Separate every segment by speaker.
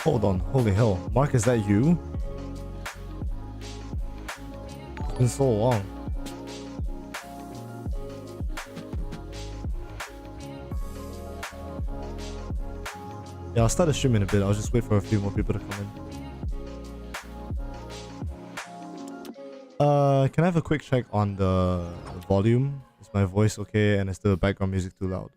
Speaker 1: Hold on, holy hell. Mark, is that you? It's been so long. Yeah, I'll start the stream in a bit. I'll just wait for a few more people to come in. Can I have a quick check on the volume? Is my voice okay and is the background music too loud?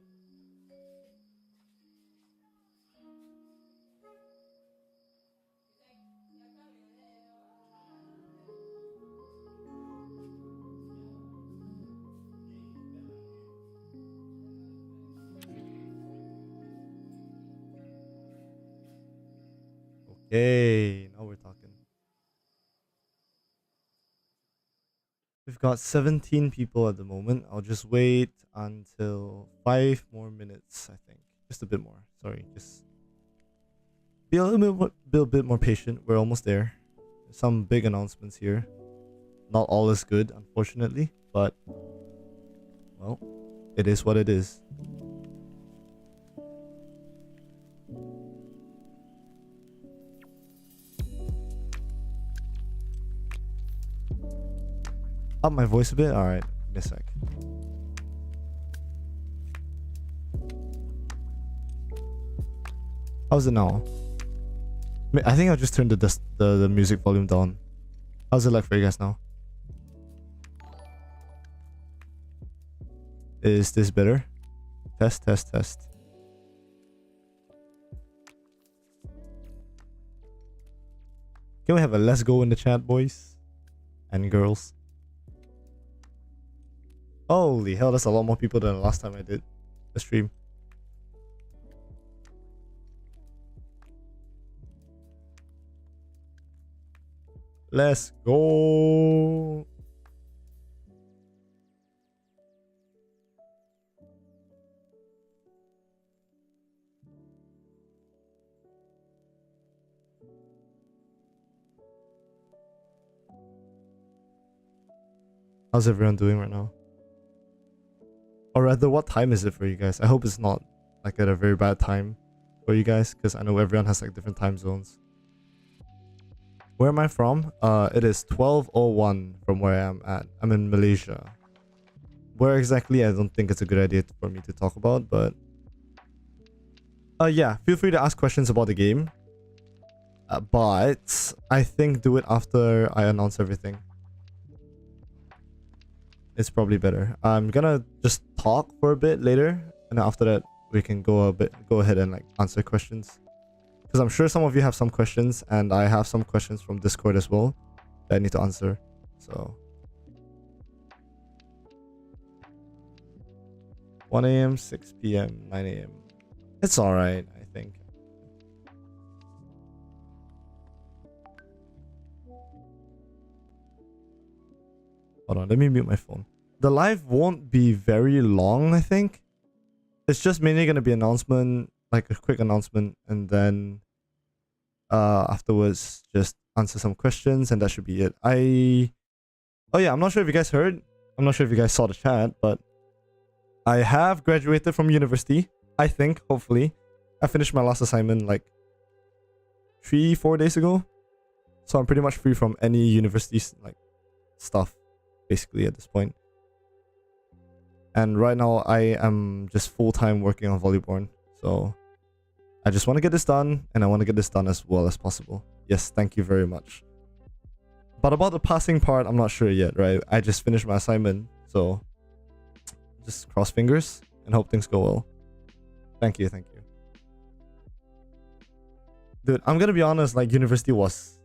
Speaker 1: Okay, now we're talking. We've got 17 people at the moment. I'll just wait until 5 more minutes, I think. Just a bit more. Sorry, just be a little bit more patient. We're almost there. There's some big announcements here. Not all is good, unfortunately, but well, it is what it is. Up my voice a bit? Alright, give me a sec. How's it now? I think I'll just turn the music volume down. How's it like for you guys now? Is this better? Test, test, test. Can we have a let's go in the chat, boys and girls? Holy hell, that's a lot more people than the last time I did the stream. Let's go. How's everyone doing right now? Or rather, what time is it for you guys? I hope it's not like at a very bad time for you guys, because I know everyone has like different time zones. Where am I from? It is 12:01 from where I am at. I'm in Malaysia. Where exactly, I don't think it's a good idea for me to talk about, but yeah, feel free to ask questions about the game. But I think do it after I announce everything. It's probably better. I'm gonna just talk for a bit later, and after that we can go ahead and like answer questions. Because I'm sure some of you have some questions, and I have some questions from Discord as well that I need to answer. So 1 a.m., 6 p.m., 9 a.m. It's alright, I think. Hold on, let me mute my phone. The live won't be very long, I think. It's just mainly going to be announcement, like a quick announcement, and then afterwards just answer some questions, and that should be it. Oh yeah, I'm not sure if you guys heard. I'm not sure if you guys saw the chat, but I have graduated from university. I think, hopefully. I finished my last assignment like 3-4 days ago. So I'm pretty much free from any university like stuff, basically, at this point. And right now I am just full-time working on Volleyborne. So I just want to get this done, and I want to get this done as well as possible. Yes, thank you very much. But about the passing part, I'm not sure yet, right? I just finished my assignment, so just cross fingers and hope things go well. Thank you, thank you. Dude, I'm gonna be honest, like university was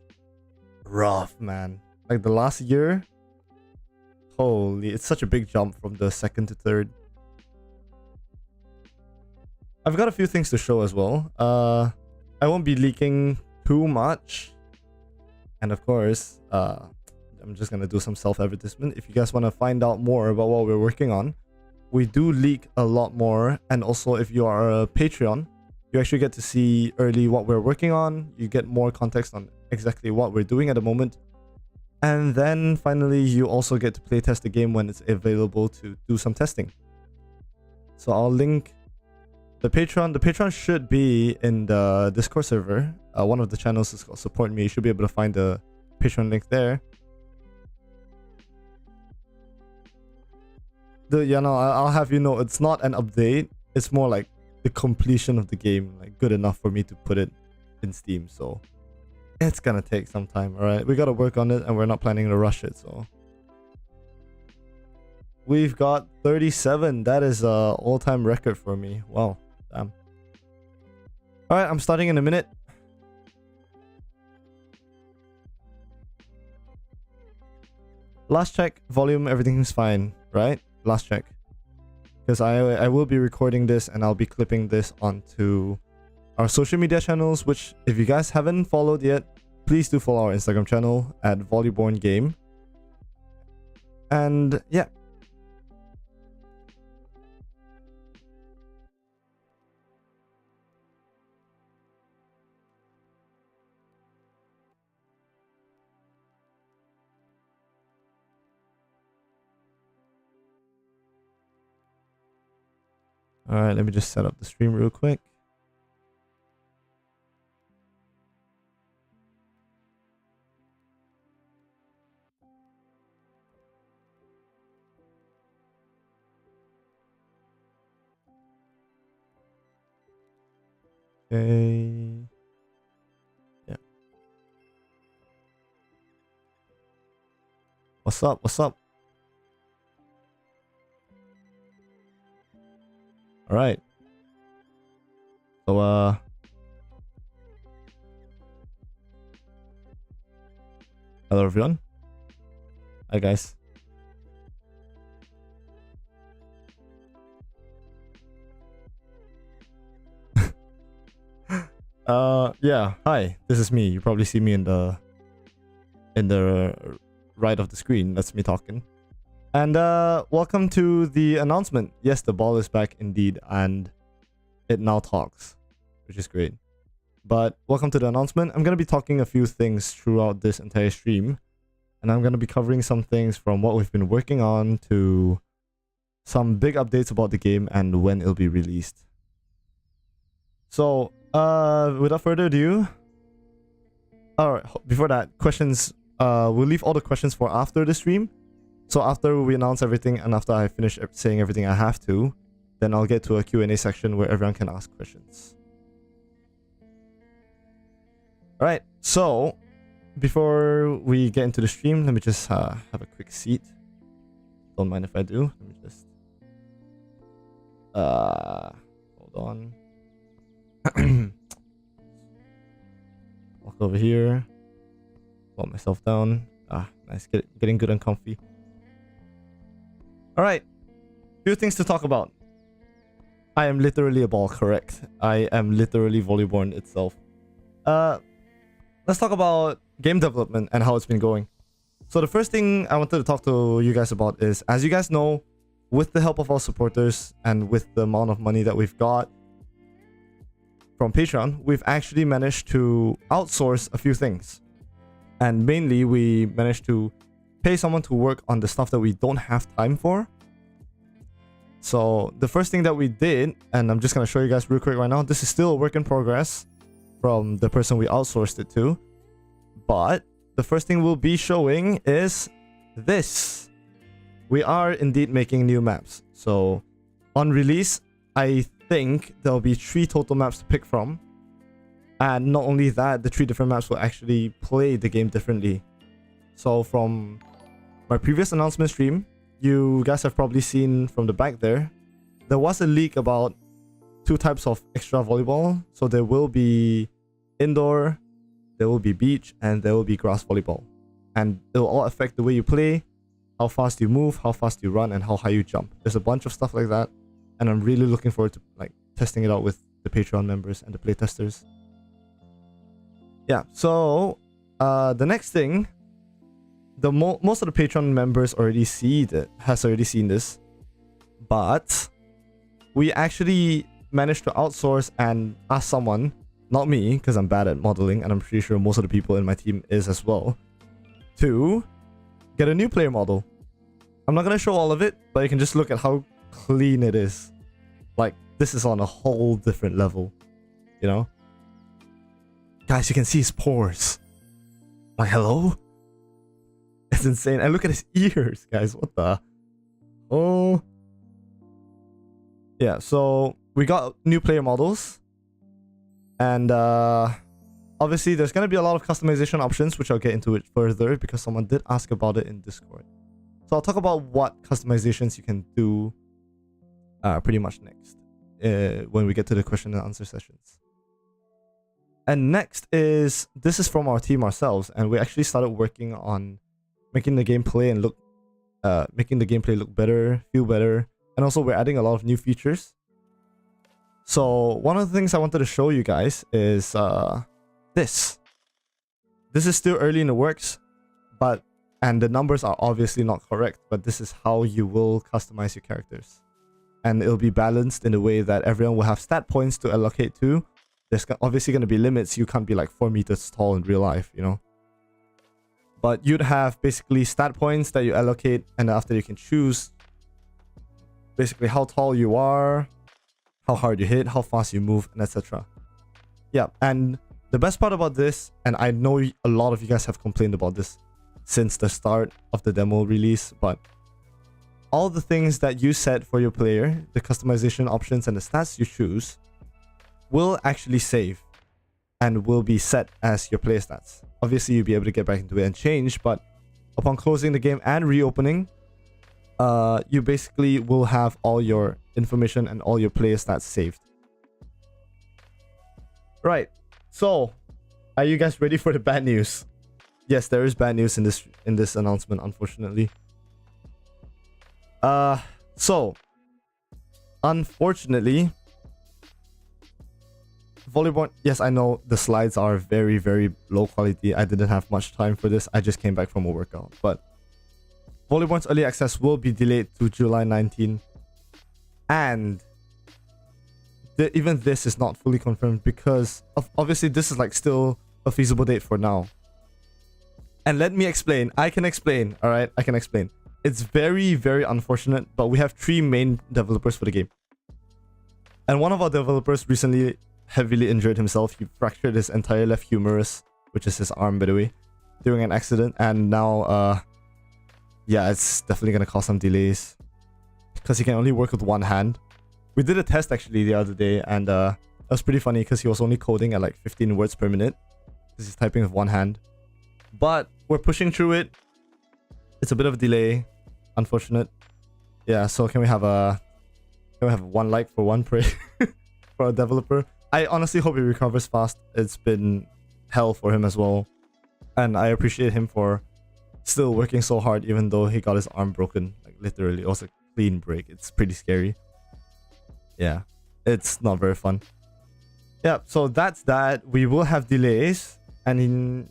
Speaker 1: rough, man. Like the last year, holy, it's such a big jump from the second to third. I've got a few things to show as well. I won't be leaking too much. And of course, I'm just gonna do some self-advertisement. If you guys want to find out more about what we're working on, we do leak a lot more. And also, if you are a Patreon, you actually get to see early what we're working on. You get more context on exactly what we're doing at the moment. And then finally, you also get to play test the game when it's available to do some testing. So I'll link the Patreon. The Patreon should be in the Discord server. One of the channels is called Support Me. You should be able to find the Patreon link there. Yeah, no, I'll have you know, it's not an update. It's more like the completion of the game, like good enough for me to put it in Steam. So it's gonna take some time, alright? We gotta work on it, and we're not planning to rush it, so. We've got 37. That is a all-time record for me. Wow, damn. Alright, I'm starting in a minute. Last check, volume, everything's fine, right? Last check. Because I will be recording this, and I'll be clipping this onto our social media channels, which if you guys haven't followed yet, please do follow our Instagram channel at Volleyborne Game. And yeah. Alright, let me just set up the stream real quick. Okay. Yeah. What's up? What's up? All right. So hello everyone. Hi guys. Yeah, hi. This is me. You probably see me in the right of the screen. That's me talking. And welcome to the announcement. Yes, the ball is back indeed, and it now talks, which is great. But welcome to the announcement. I'm going to be talking a few things throughout this entire stream, and I'm going to be covering some things from what we've been working on to some big updates about the game and when it'll be released. So, without further ado, alright, before that, questions, we'll leave all the questions for after the stream. So after we announce everything and after I finish saying everything I have to, then I'll get to a Q&A section where everyone can ask questions. Alright, so before we get into the stream, let me just have a quick seat. Don't mind if I do. Let me just hold on. Walk over here. Walk myself down. Nice. Getting good and comfy. Alright. Few things to talk about. I am literally a ball, correct. I am literally Volleyborne itself. Let's talk about game development and how it's been going. So the first thing I wanted to talk to you guys about is, as you guys know, with the help of our supporters and with the amount of money that we've got from Patreon, we've actually managed to outsource a few things. And mainly, we managed to pay someone to work on the stuff that we don't have time for. So the first thing that we did, and I'm just going to show you guys real quick right now. This is still a work in progress from the person we outsourced it to. But the first thing we'll be showing is this. We are indeed making new maps. So on release, I think there'll be 3 total maps to pick from. And not only that, the 3 different maps will actually play the game differently. So from my previous announcement stream, you guys have probably seen from the back there was a leak about 2 types of extra volleyball. So there will be indoor, there will be beach, and there will be grass volleyball. And it will all affect the way you play, how fast you move, how fast you run, and how high you jump. There's a bunch of stuff like that. And I'm really looking forward to testing it out with the Patreon members and the playtesters. Yeah, so the next thing, most of the Patreon members already has already seen this, but we actually managed to outsource and ask someone, not me, because I'm bad at modeling, and I'm pretty sure most of the people in my team is as well, to get a new player model. I'm not gonna show all of it, but you can just look at how clean it is. This is on a whole different level, you know? Guys, you can see his pores. Hello? It's insane. And look at his ears, guys. What the? Oh. Yeah, so we got new player models. And obviously, there's going to be a lot of customization options, which I'll get into it further because someone did ask about it in Discord. So I'll talk about what customizations you can do pretty much next when we get to the question and answer sessions. And next is, this is from our team ourselves, and we actually started working on making the gameplay and making the gameplay look better, feel better, and also we're adding a lot of new features. So one of the things I wanted to show you guys is this. This is still early in the works, and the numbers are obviously not correct, but this is how you will customize your characters. And it'll be balanced in a way that everyone will have stat points to allocate to. There's obviously going to be limits. You can't be 4 meters tall in real life, you know. But you'd have basically stat points that you allocate, and after you can choose basically how tall you are, how hard you hit, how fast you move, and etc. Yeah, and the best part about this, and I know a lot of you guys have complained about this since the start of the demo release, but all the things that you set for your player, the customization options and the stats you choose, will actually save and will be set as your player stats. Obviously, you'll be able to get back into it and change, but upon closing the game and reopening, you basically will have all your information and all your player stats saved. Right, so are you guys ready for the bad news? Yes, there is bad news in this announcement, unfortunately. So unfortunately, Volleyborne, yes, I know the slides are very, very low quality. I didn't have much time for this. I just came back from a workout. But Volleyborne's early access will be delayed to July 19. And even this is not fully confirmed because obviously this is still a feasible date for now. And let me explain. I can explain. All right, I can explain. It's very, very unfortunate, but we have 3 main developers for the game. And one of our developers recently heavily injured himself. He fractured his entire left humerus, which is his arm, by the way, during an accident. And now, yeah, it's definitely going to cause some delays because he can only work with one hand. We did a test actually the other day, and it was pretty funny because he was only coding at 15 words per minute. because he's typing with one hand. But we're pushing through it. It's a bit of a delay. Unfortunate. Yeah, so can we have one like for one pray for a developer? I honestly hope he recovers fast. It's been hell for him as well. And I appreciate him for still working so hard even though he got his arm broken. Like literally, it was a clean break. It's pretty scary. Yeah, it's not very fun. Yeah, so that's that. We will have delays, and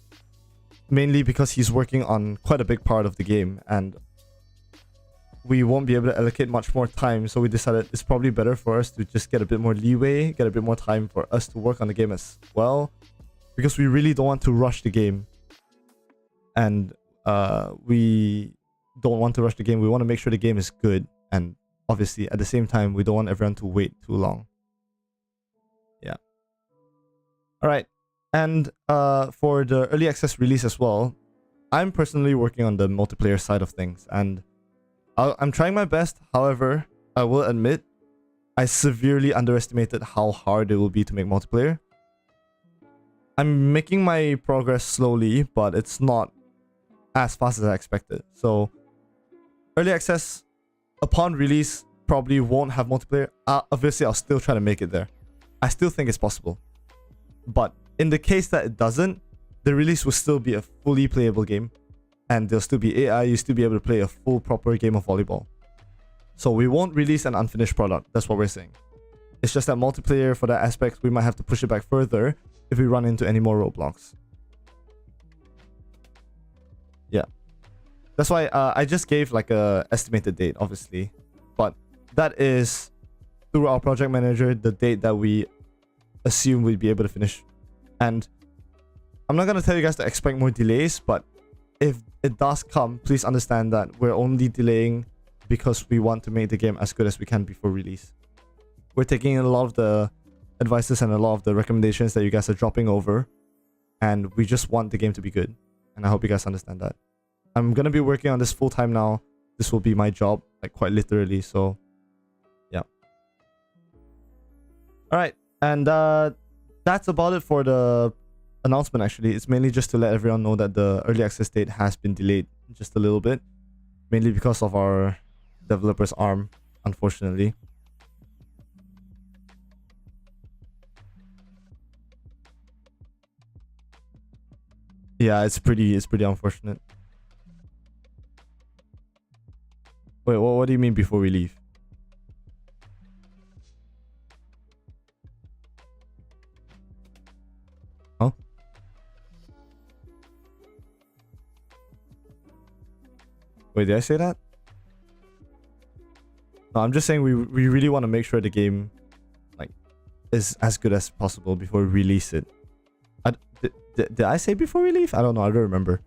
Speaker 1: mainly because he's working on quite a big part of the game, and we won't be able to allocate much more time. So we decided it's probably better for us to just get a bit more leeway, get a bit more time for us to work on the game as well, because we really don't want to rush the game. And we don't want to rush the game. We want to make sure the game is good, and obviously at the same time we don't want everyone to wait too long. Yeah. All right. And for the early access release as well, I'm personally working on the multiplayer side of things, and I'm trying my best. However, I will admit I severely underestimated how hard it will be to make multiplayer. I'm making my progress slowly, but it's not as fast as I expected. So early access upon release probably won't have multiplayer. Obviously, I'll still try to make it there. I still think it's possible. But in the case that it doesn't, the release will still be a fully playable game. And there'll still be AI, you'll still be able to play a full proper game of volleyball. So we won't release an unfinished product. That's what we're saying. It's just that multiplayer, for that aspect, we might have to push it back further if we run into any more roadblocks. Yeah. That's why I just gave like a estimated date, obviously. But that is, through our project manager, the date that we assume we'd be able to finish. And I'm not going to tell you guys to expect more delays, but if it does come, please understand that we're only delaying because we want to make the game as good as we can before release. We're taking a lot of the advices and a lot of the recommendations that you guys are dropping over, and we just want the game to be good. And I hope you guys understand that. I'm going to be working on this full time now. This will be my job, like quite literally. So yeah. All right. And that's about it for the announcement. Actually, it's mainly just to let everyone know that the early access date has been delayed just a little bit, mainly because of our developer's arm, unfortunately. Yeah, it's pretty unfortunate. Wait, what do you mean before we leave? Huh? Wait, did I say that? No, I'm just saying we really want to make sure the game like is as good as possible before we release it. Did I say before we leave? I don't know. I don't remember.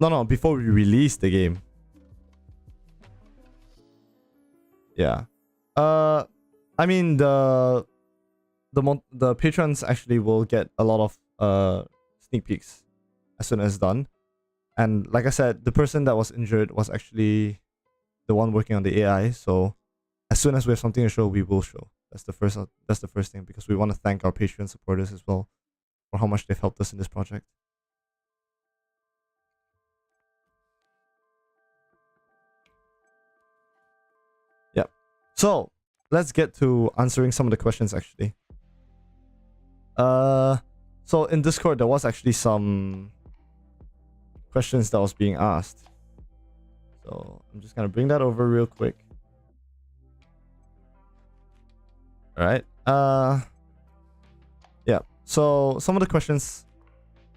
Speaker 1: No, before we release the game. Yeah. I mean the patrons actually will get a lot of sneak peeks as soon as it's done. And like I said, the person that was injured was actually the one working on the AI. So as soon as we have something to show, we will show. That's the first thing, because we want to thank our Patreon supporters as well for how much they've helped us in this project. Yeah. So let's get to answering some of the questions actually. So in Discord there was actually some questions that was being asked. So I'm just gonna bring that over real quick. Alright. Yeah. So some of the questions.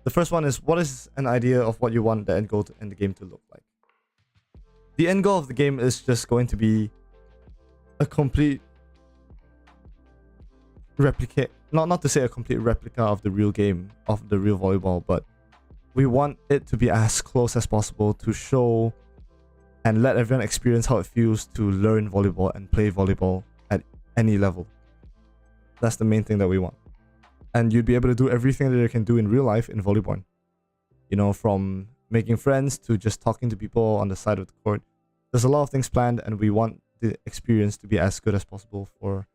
Speaker 1: The first one is, what is an idea of what you want the end goal in the game to look like? The end goal of the game is just going to be a complete replica. Not to say a complete replica of the real game, of the real volleyball, but we want it to be as close as possible to show and let everyone experience how it feels to learn volleyball and play volleyball at any level. That's the main thing that we want. And you'd be able to do everything that you can do in real life in Volleyborne. You know, from making friends to just talking to people on the side of the court. There's a lot of things planned, and we want the experience to be as good as possible for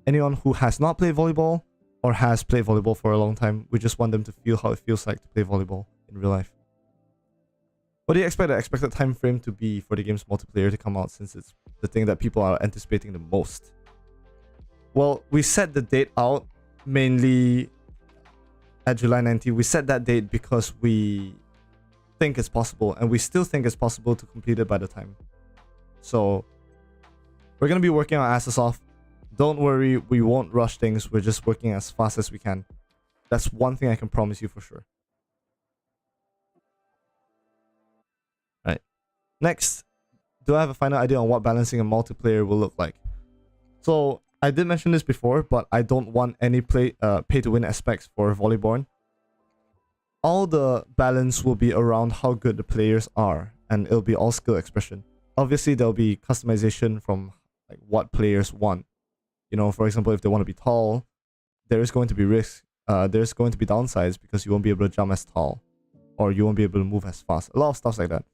Speaker 1: anyone who has not played volleyball or has played volleyball for a long time. We just want them to feel how it feels like to play volleyball in real life. What do you expect the expected time frame to be for the game's multiplayer to come out, since it's the thing that people are anticipating the most? Well, we set the date out mainly at July 19th. We set that date because we think it's possible, and we still think it's possible to complete it by the time. So we're going to be working our asses off. Don't worry, we won't rush things. We're just working as fast as we can. That's one thing I can promise you for sure. Right. Next, do I have a final idea on what balancing a multiplayer will look like? So I did mention this before, but I don't want any pay-to-win aspects for Volleyborne. All the balance will be around how good the players are, and it'll be all skill expression. Obviously, there'll be customization from like what players want. You know, for example, if they want to be tall, there is going to be risk. There's going to be downsides because you won't be able to jump as tall, or you won't be able to move as fast. A lot of stuff like that.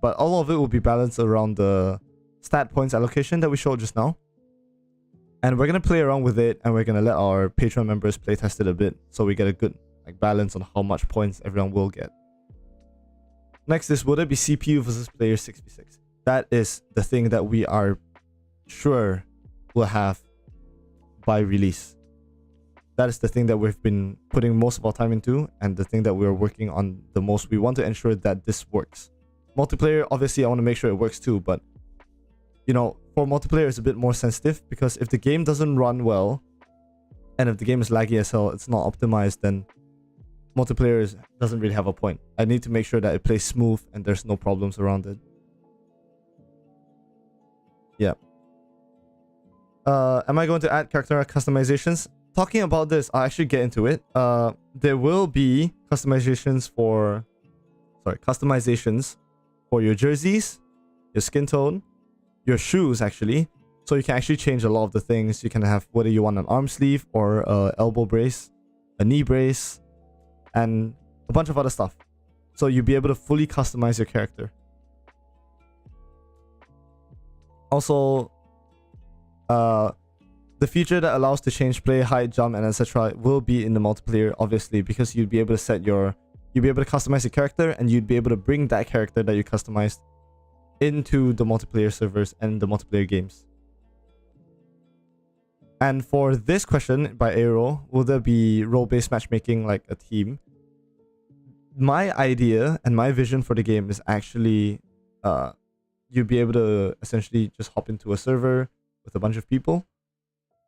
Speaker 1: But all of it will be balanced around the stat points allocation that we showed just now. And we're going to play around with it, and we're going to let our Patreon members play test it a bit, so we get a good balance on how much points everyone will get. Next is, will it be CPU versus player 6v6? That is the thing that we are sure will have by release. That is the thing that we've been putting most of our time into, and the thing that we're working on the most. We want to ensure that this works. Multiplayer, obviously I want to make sure it works too, but you know, for multiplayer it's a bit more sensitive, because if the game doesn't run well, and if the game is laggy as hell, it's not optimized, then multiplayer doesn't really have a point. I need to make sure that it plays smooth and there's no problems around it. Yeah. Am I going to add character customizations? Talking about this, I'll actually get into it. There will be customizations for your jerseys, your skin tone, your shoes actually. So you can actually change a lot of the things. You can have whether you want an arm sleeve or a elbow brace, a knee brace, and a bunch of other stuff. So you'll be able to fully customize your character. Also, the feature that allows to change play, height, jump, and etc. will be in the multiplayer, obviously, because you'd be able to customize your character, and you'd be able to bring that character that you customized into the multiplayer servers and the multiplayer games. And for this question by Aero, will there be role-based matchmaking like a team? My idea and my vision for the game is actually you'd be able to essentially just hop into a server with a bunch of people,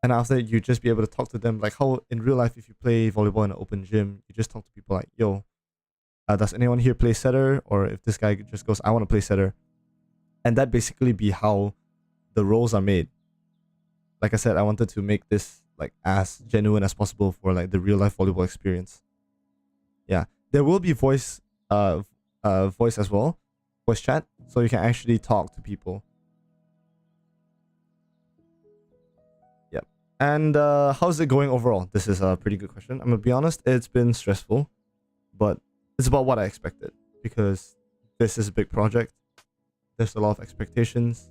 Speaker 1: and after that you just be able to talk to them like how in real life if you play volleyball in an open gym, you just talk to people like, yo, does anyone here play setter? Or if this guy just goes, I want to play setter. And that basically be how the roles are made. Like I said, I wanted to make this like as genuine as possible for like the real life volleyball experience. Yeah, there will be voice as well, voice chat, so you can actually talk to people. Yep. And how's it going overall? This is a pretty good question. I'm gonna be honest, it's been stressful, but it's about what I expected, because this is a big project. There's a lot of expectations,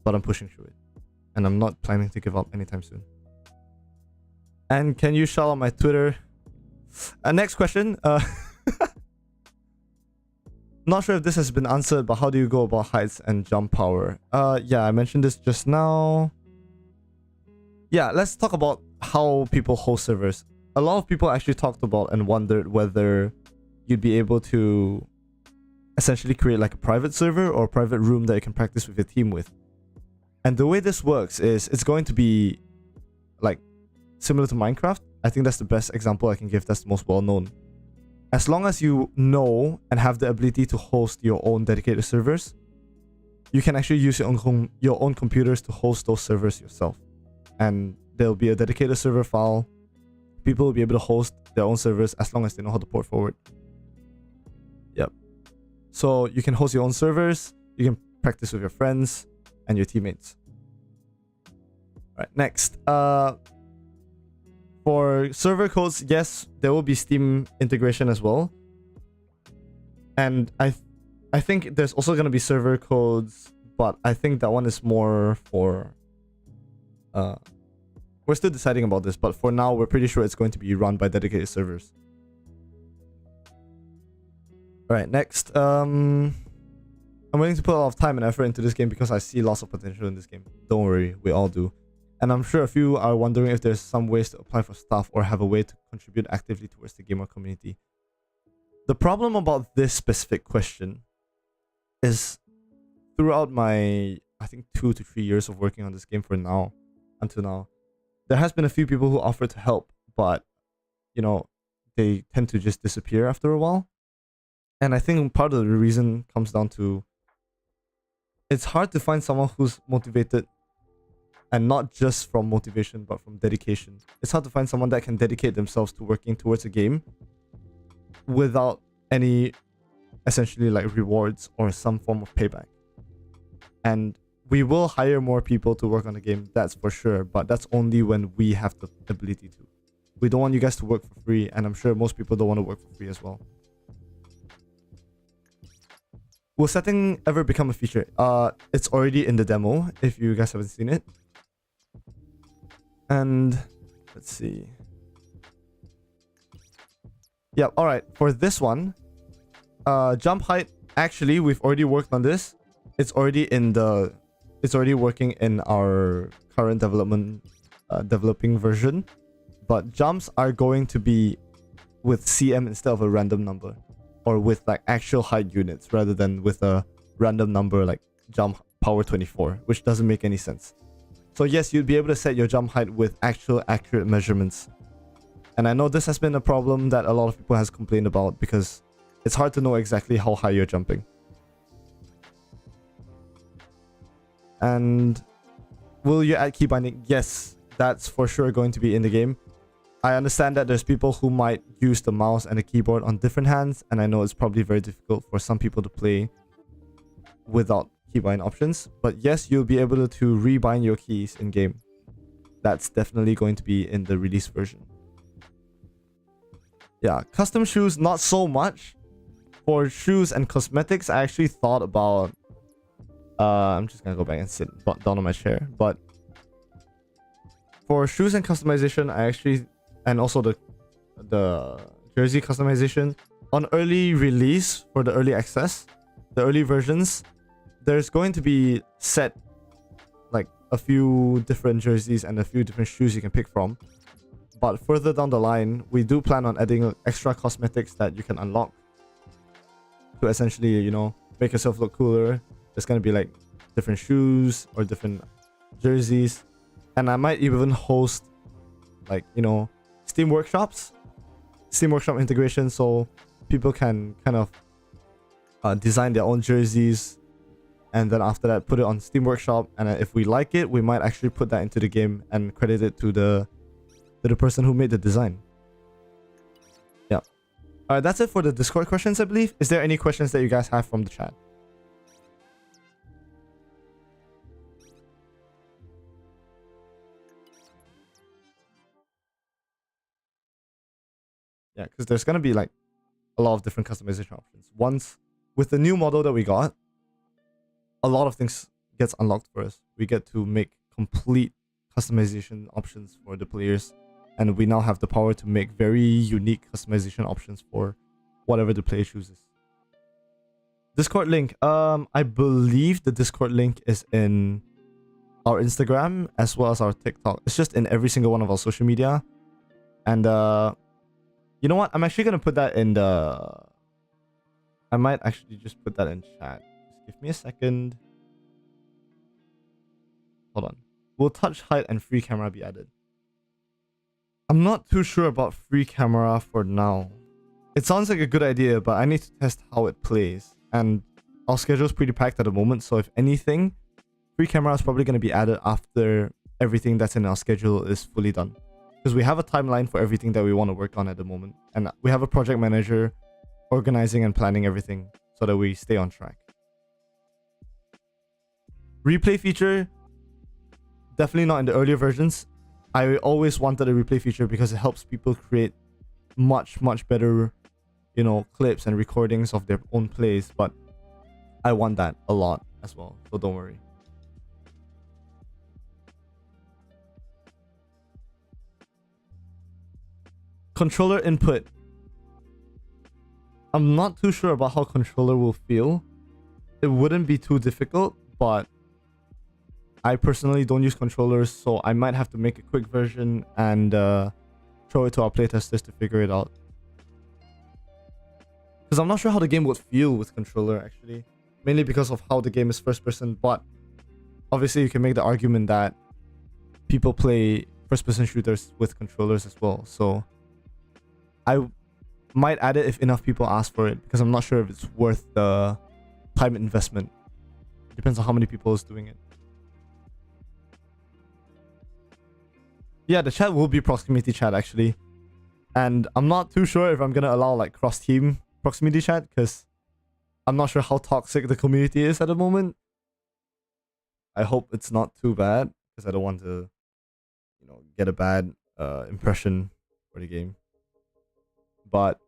Speaker 1: but I'm pushing through it, and I'm not planning to give up anytime soon. And can you shout out my Twitter? Next question. Not sure if this has been answered, but how do you go about heights and jump power? Yeah, I mentioned this just now. Yeah, let's talk about how people host servers. A lot of people actually talked about and wondered whether you'd be able to essentially create like a private server or a private room that you can practice with your team with. And the way this works is it's going to be like similar to Minecraft. I think that's the best example I can give. That's the most well known. As long as you know and have the ability to host your own dedicated servers, you can actually use your own computers to host those servers yourself. And there'll be a dedicated server file. People will be able to host their own servers as long as they know how to port forward. Yep. So you can host your own servers. You can practice with your friends and your teammates. All right, next. For server codes, yes, there will be Steam integration as well. And I think there's also going to be server codes, but I think that one is more for We're still deciding about this, but for now, we're pretty sure it's going to be run by dedicated servers. Alright, next. I'm willing to put a lot of time and effort into this game because I see lots of potential in this game. Don't worry, we all do. And I'm sure a few are wondering if there's some ways to apply for stuff or have a way to contribute actively towards the gamer community. The problem about this specific question is throughout my, I think, 2 to 3 years of working on this game until now, there has been a few people who offer to help, but, you know, they tend to just disappear after a while. And I think part of the reason comes down to it's hard to find someone who's motivated, and not just from motivation, but from dedication. It's hard to find someone that can dedicate themselves to working towards a game without any, essentially, like rewards or some form of payback. And we will hire more people to work on the game, that's for sure, but that's only when we have the ability to. We don't want you guys to work for free, and I'm sure most people don't want to work for free as well. Will setting ever become a feature? It's already in the demo, if you guys haven't seen it. And let's see. Yeah, alright. For this one, jump height, actually, we've already worked on this. It's already working in our current developing version. But jumps are going to be with CM instead of a random number. Or with like actual height units rather than with a random number like jump power 24, which doesn't make any sense. So yes, you'd be able to set your jump height with actual accurate measurements. And I know this has been a problem that a lot of people has complained about because it's hard to know exactly how high you're jumping. And will you add key binding? Yes, that's for sure going to be in the game. I understand that there's people who might use the mouse and the keyboard on different hands, and I know it's probably very difficult for some people to play without keybind options. But yes, you'll be able to rebind your keys in game. That's definitely going to be in the release version. Yeah, custom shoes, not so much. For shoes and cosmetics, I actually thought about... I'm just gonna go back and sit down on my chair. But for shoes and customization, I actually... And also the jersey customization. On early release, for the early access, the early versions, there's going to be set like a few different jerseys and a few different shoes you can pick from. But further down the line, we do plan on adding extra cosmetics that you can unlock to essentially, you know, make yourself look cooler. There's going to be like different shoes or different jerseys. And I might even host like, you know, Steam Workshop integration, so people can kind of design their own jerseys, and then after that put it on Steam Workshop, and if we like it, we might actually put that into the game and credit it to the person who made the design. Yeah. Alright, that's it for the Discord questions, I believe. Is there any questions that you guys have from the chat? Yeah, because there's going to be like a lot of different customization options. Once, with the new model that we got, a lot of things gets unlocked for us. We get to make complete customization options for the players. And we now have the power to make very unique customization options for whatever the player chooses. Discord link. I believe the Discord link is in our Instagram as well as our TikTok. It's just in every single one of our social media. And you know what? I'm actually gonna put that in the... I might actually just put that in chat. Just give me a second. Hold on. Will touch height and free camera be added? I'm not too sure about free camera for now. It sounds like a good idea, but I need to test how it plays. And our schedule is pretty packed at the moment, so if anything, free camera is probably going to be added after everything that's in our schedule is fully done. Because we have a timeline for everything that we want to work on at the moment. And we have a project manager organizing and planning everything so that we stay on track. Replay feature, definitely not in the earlier versions. I always wanted a replay feature because it helps people create much better, you know, clips and recordings of their own plays. But I want that a lot as well, so don't worry. controller input. I'm not too sure about how controller will feel. It wouldn't be too difficult, but I personally don't use controllers, so I might have to make a quick version and throw it to our playtesters to figure it out. Because I'm not sure how the game would feel with controller, actually. Mainly because of how the game is first person, but obviously you can make the argument that people play first person shooters with controllers as well. So I might add it if enough people ask for it, because I'm not sure if it's worth the time investment. It depends on how many people is doing it. Yeah, the chat will be proximity chat actually. And I'm not too sure if I'm gonna allow like cross-team proximity chat, because I'm not sure how toxic the community is at the moment. I hope it's not too bad, because I don't want to, you know, get a bad impression for the game. But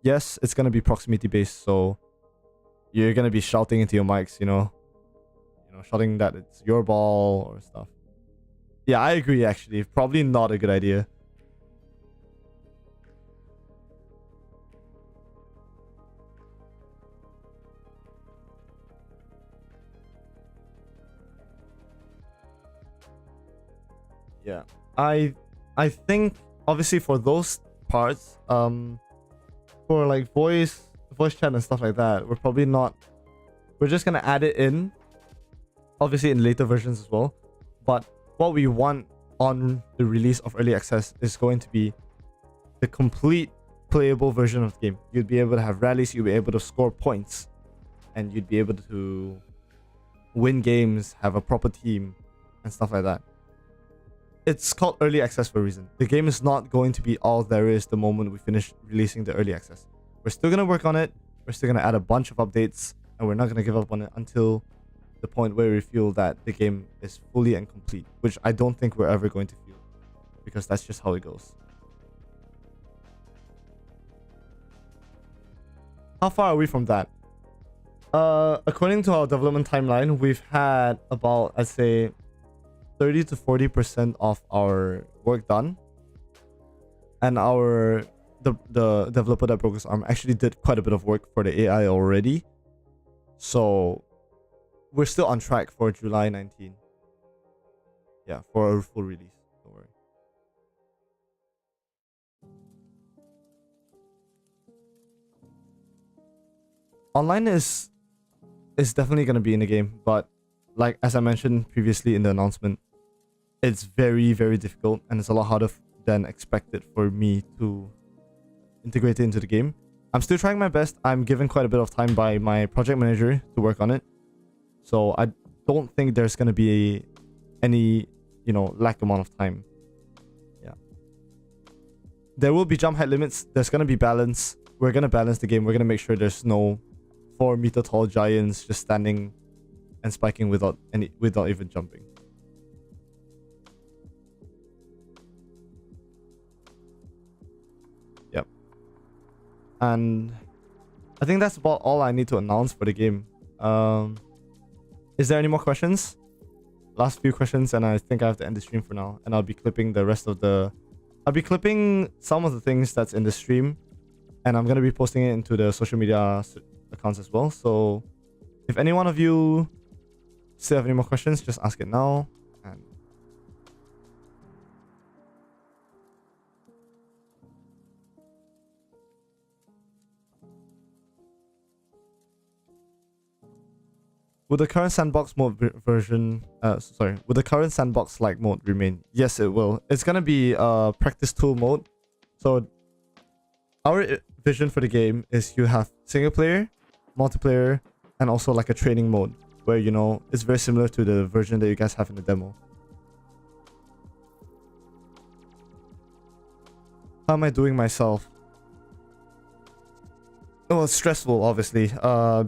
Speaker 1: yes, it's gonna be proximity based, so you're gonna be shouting into your mics, you know, shouting that it's your ball or stuff. Yeah, I agree actually. Probably not a good idea. Yeah. I think obviously for those parts, for like voice chat and stuff like that, we're just gonna add it in, obviously in later versions as well. But what we want on the release of early access is going to be the complete playable version of the game. You'd be able to have rallies, you'd be able to score points, and you'd be able to win games, have a proper team, and stuff like that. It's called early access for a reason. The game is not going to be all there is the moment we finish releasing the early access. We're still going to work on it. We're still going to add a bunch of updates, and we're not going to give up on it until the point where we feel that the game is fully and complete, which I don't think we're ever going to feel, because that's just how it goes. How far are we from that? According to our development timeline, we've had about, I'd say, 30 to 40% of our work done, and the developer that broke his arm actually did quite a bit of work for the AI already, so we're still on track for July 19. Yeah, for a full release. Don't worry. Online is definitely going to be in the game, but like as I mentioned previously in the announcement, it's very, very difficult, and it's a lot harder than expected for me to integrate it into the game. I'm still trying my best. I'm given quite a bit of time by my project manager to work on it, so I don't think there's going to be any, you know, lack amount of time. Yeah. There will be jump height limits. There's going to be balance. We're going to balance the game. We're going to make sure there's no 4-meter tall giants just standing and spiking without even jumping. Yep. And I think that's about all I need to announce for the game. Is there any more questions? Last few questions, and I think I have to end the stream for now. And I'll be clipping the rest of the... I'll be clipping some of the things that's in the stream, and I'm going to be posting it into the social media accounts as well. So if any one of you still have any more questions, just ask it now. And will the current sandbox mode version will the current sandbox like mode remain? Yes, it will. It's gonna be practice tool mode. So our vision for the game is you have single player, multiplayer, and also like a training mode where, you know, it's very similar to the version that you guys have in the demo. How am I doing myself? Oh, it's stressful, obviously,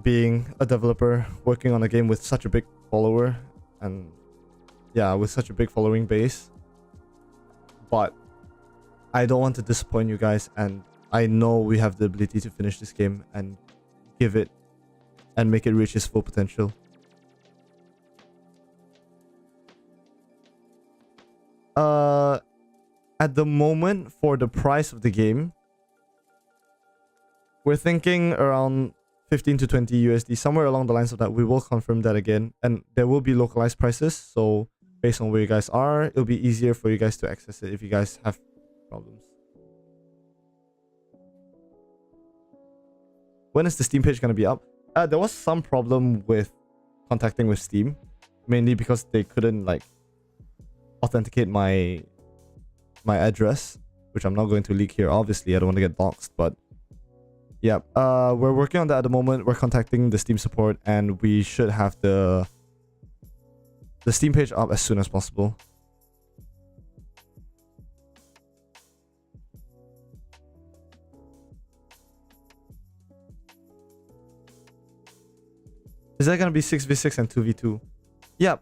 Speaker 1: being a developer working on a game with such a big follower, and yeah, with such a big following base. But I don't want to disappoint you guys, and I know we have the ability to finish this game and give it and make it reach its full potential. at the moment, for the price of the game, we're thinking around 15 to 20 USD, somewhere along the lines of that. We will confirm that again, and there will be localized prices. So based on where you guys are, it'll be easier for you guys to access it if you guys have problems. When is the Steam page going to be up? There was some problem with contacting with Steam, mainly because they couldn't like authenticate my address, which I'm not going to leak here. Obviously, I don't want to get doxxed, but yeah, we're working on that at the moment. We're contacting the Steam support, and we should have the Steam page up as soon as possible. Is that gonna be 6v6 and 2v2? Yeah,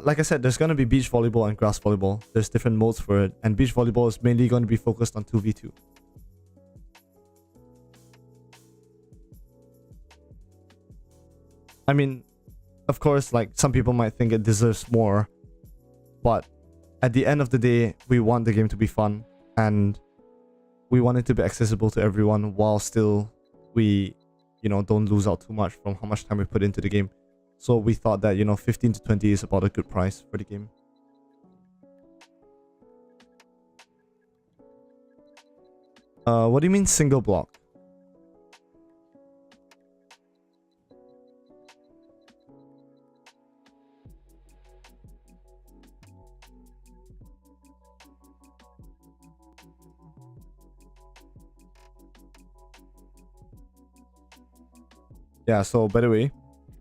Speaker 1: like I said, there's gonna be beach volleyball and grass volleyball. There's different modes for it, and beach volleyball is mainly going to be focused on 2v2. I mean, of course, like some people might think it deserves more, but at the end of the day, we want the game to be fun, and we want it to be accessible to everyone while still we, you know, don't lose out too much from how much time we put into the game. So we thought that, you know, 15 to 20 is about a good price for the game. What do you mean single block? Yeah, so by the way,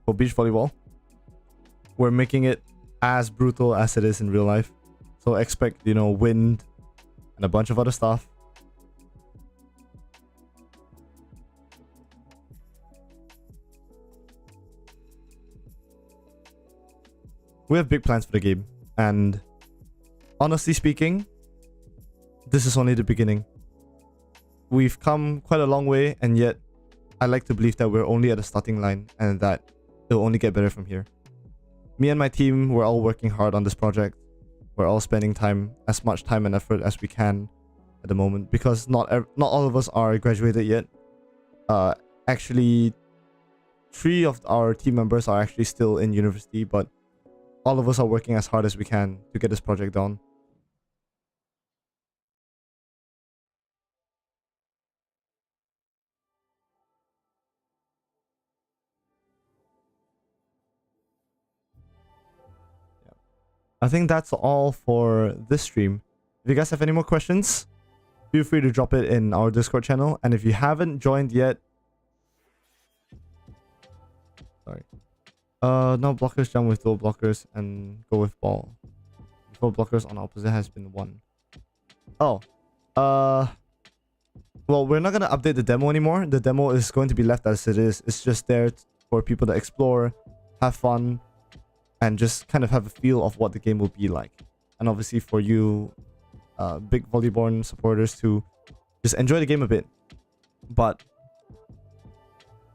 Speaker 1: for beach volleyball, we're making it as brutal as it is in real life. So expect, you know, wind and a bunch of other stuff. We have big plans for the game, and honestly speaking, this is only the beginning. We've come quite a long way, and yet I like to believe that we're only at the starting line and that it'll only get better from here. Me and my team, we're all working hard on this project. We're all spending as much time and effort as we can at the moment, because not all of us are graduated yet. Actually, 3 of our team members are actually still in university, but all of us are working as hard as we can to get this project done. I think that's all for this stream. If you guys have any more questions, feel free to drop it in our Discord channel. And if you haven't joined yet, sorry. No blockers, jump with dual blockers and go with ball. Before blockers on opposite has been won. Oh. Well, we're not gonna update the demo anymore. The demo is going to be left as it is. It's just there for people to explore, have fun, and just kind of have a feel of what the game will be like. And obviously for you big Volleyborne supporters to just enjoy the game a bit. But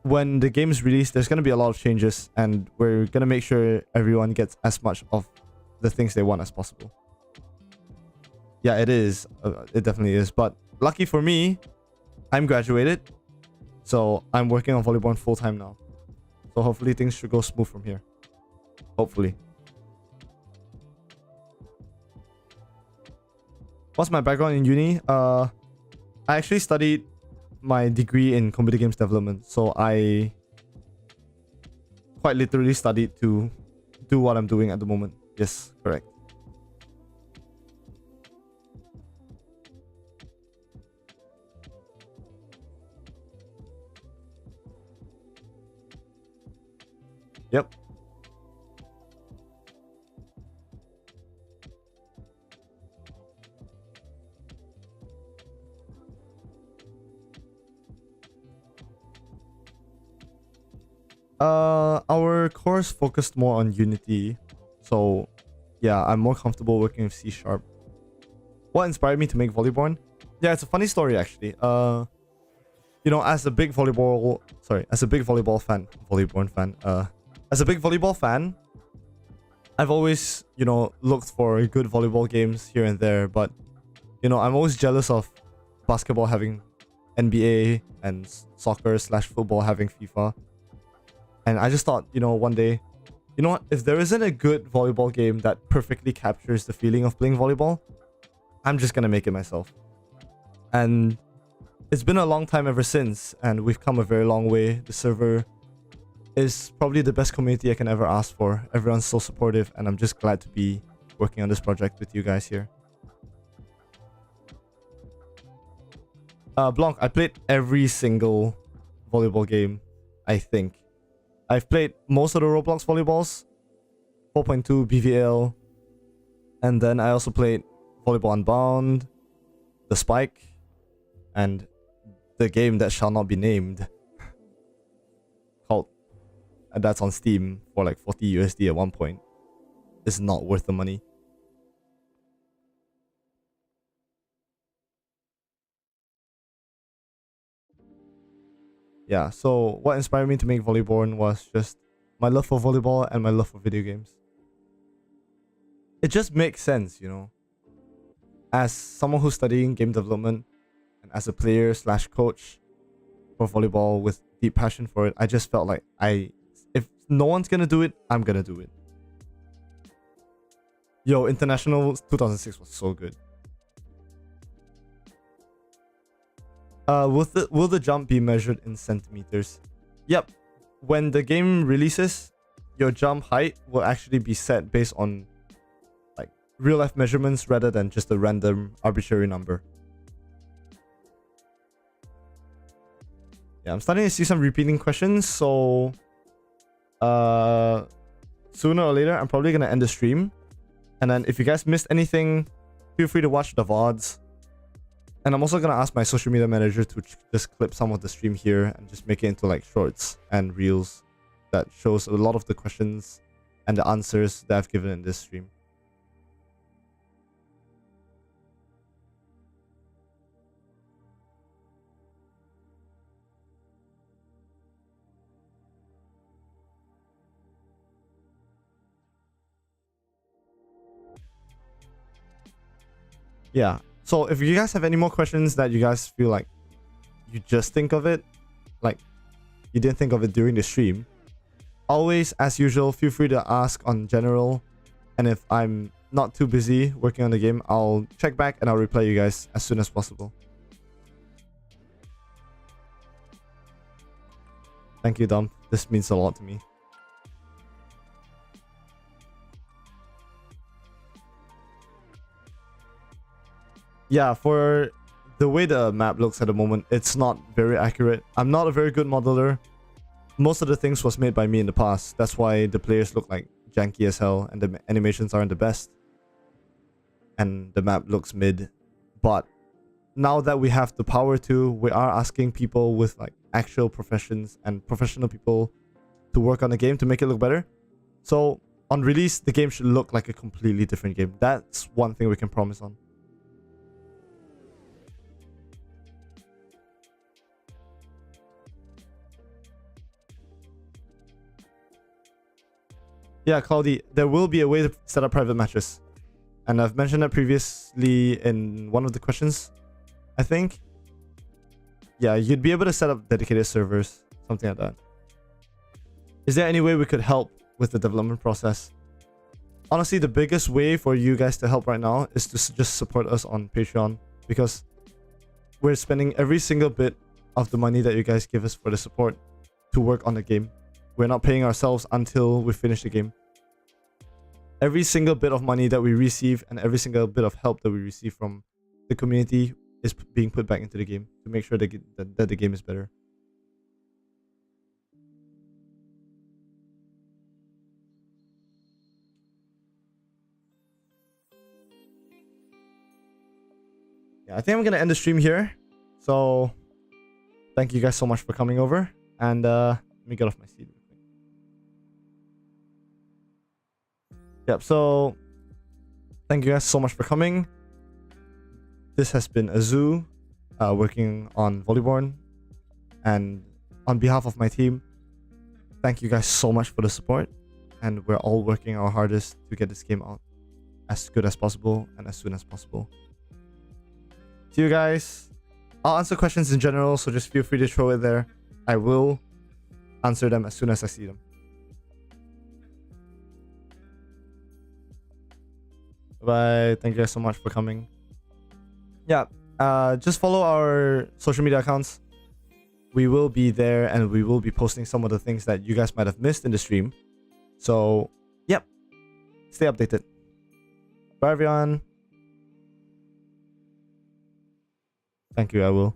Speaker 1: when the game is released, there's going to be a lot of changes, and we're going to make sure everyone gets as much of the things they want as possible. Yeah, it is. It definitely is. But lucky for me, I'm graduated. So I'm working on Volleyborne full-time now. So hopefully things should go smooth from here. Hopefully. What's my background in uni? I actually studied my degree in computer games development. So I quite literally studied to do what I'm doing at the moment. Yes, correct. Yep. Our course focused more on Unity, so yeah, I'm more comfortable working with C#. What inspired me to make Volleyborne? Yeah, it's a funny story actually. You know, as a big volleyball fan, as a big volleyball fan, I've always, you know, looked for good volleyball games here and there, but You know, I'm always jealous of basketball having NBA and soccer/football having FIFA. And I just thought, you know, one day, you know what? If there isn't a good volleyball game that perfectly captures the feeling of playing volleyball, I'm just gonna make it myself. And it's been a long time ever since, and we've come a very long way. The server is probably the best community I can ever ask for. Everyone's so supportive, and I'm just glad to be working on this project with you guys here. Blanc, I played every single volleyball game, I think. I've played most of the Roblox volleyballs, 4.2, BVL, and then I also played Volleyball Unbound, The Spike, and the game that shall not be named, called, and that's on Steam for like 40 USD at one point. It's not worth the money. Yeah, so what inspired me to make Volleyborne was just my love for volleyball and my love for video games. It just makes sense, you know. As someone who's studying game development and as a player slash coach for volleyball with deep passion for it, I just felt like if no one's gonna do it, I'm gonna do it. Yo, International 2006 was so good. Will the jump be measured in centimeters? Yep. When the game releases, your jump height will actually be set based on like real life measurements rather than just a random arbitrary number. Yeah, I'm starting to see some repeating questions, so sooner or later I'm probably gonna end the stream. And then if you guys missed anything, feel free to watch the VODs. And I'm also gonna ask my social media manager to just clip some of the stream here and just make it into like shorts and reels that shows a lot of the questions and the answers that I've given in this stream. Yeah. So if you guys have any more questions that you guys feel like you just think of it, like you didn't think of it during the stream, always, as usual, feel free to ask on general. And if I'm not too busy working on the game, I'll check back and I'll reply you guys as soon as possible. Thank you, Dom. This means a lot to me. Yeah, for the way the map looks at the moment, it's not very accurate. I'm not a very good modeler. Most of the things was made by me in the past. That's why the players look like janky as hell and the animations aren't the best. And the map looks mid. But now that we have the power to, we are asking people with like actual professions and professional people to work on the game to make it look better. So on release, the game should look like a completely different game. That's one thing we can promise on. Yeah, Cloudy, there will be a way to set up private matches. And I've mentioned that previously in one of the questions, I think. Yeah, you'd be able to set up dedicated servers, something like that. Is there any way we could help with the development process? Honestly, the biggest way for you guys to help right now is to just support us on Patreon, because we're spending every single bit of the money that you guys give us for the support to work on the game. We're not paying ourselves until we finish the game. Every single bit of money that we receive and every single bit of help that we receive from the community is being put back into the game to make sure that the game is better. Yeah, I think I'm going to end the stream here. So thank you guys so much for coming over. And let me get off my seat. Yep, so thank you guys so much for coming. This has been Azu, working on Volleyborne. And on behalf of my team, thank you guys so much for the support. And we're all working our hardest to get this game out as good as possible and as soon as possible. See you guys. I'll answer questions in general, so just feel free to throw it there. I will answer them as soon as I see them. Bye. Thank you guys so much for coming. Yeah. Just follow our social media accounts. We will be there and we will be posting some of the things that you guys might have missed in the stream. So, yep. Stay updated. Bye, everyone. Thank you, I will.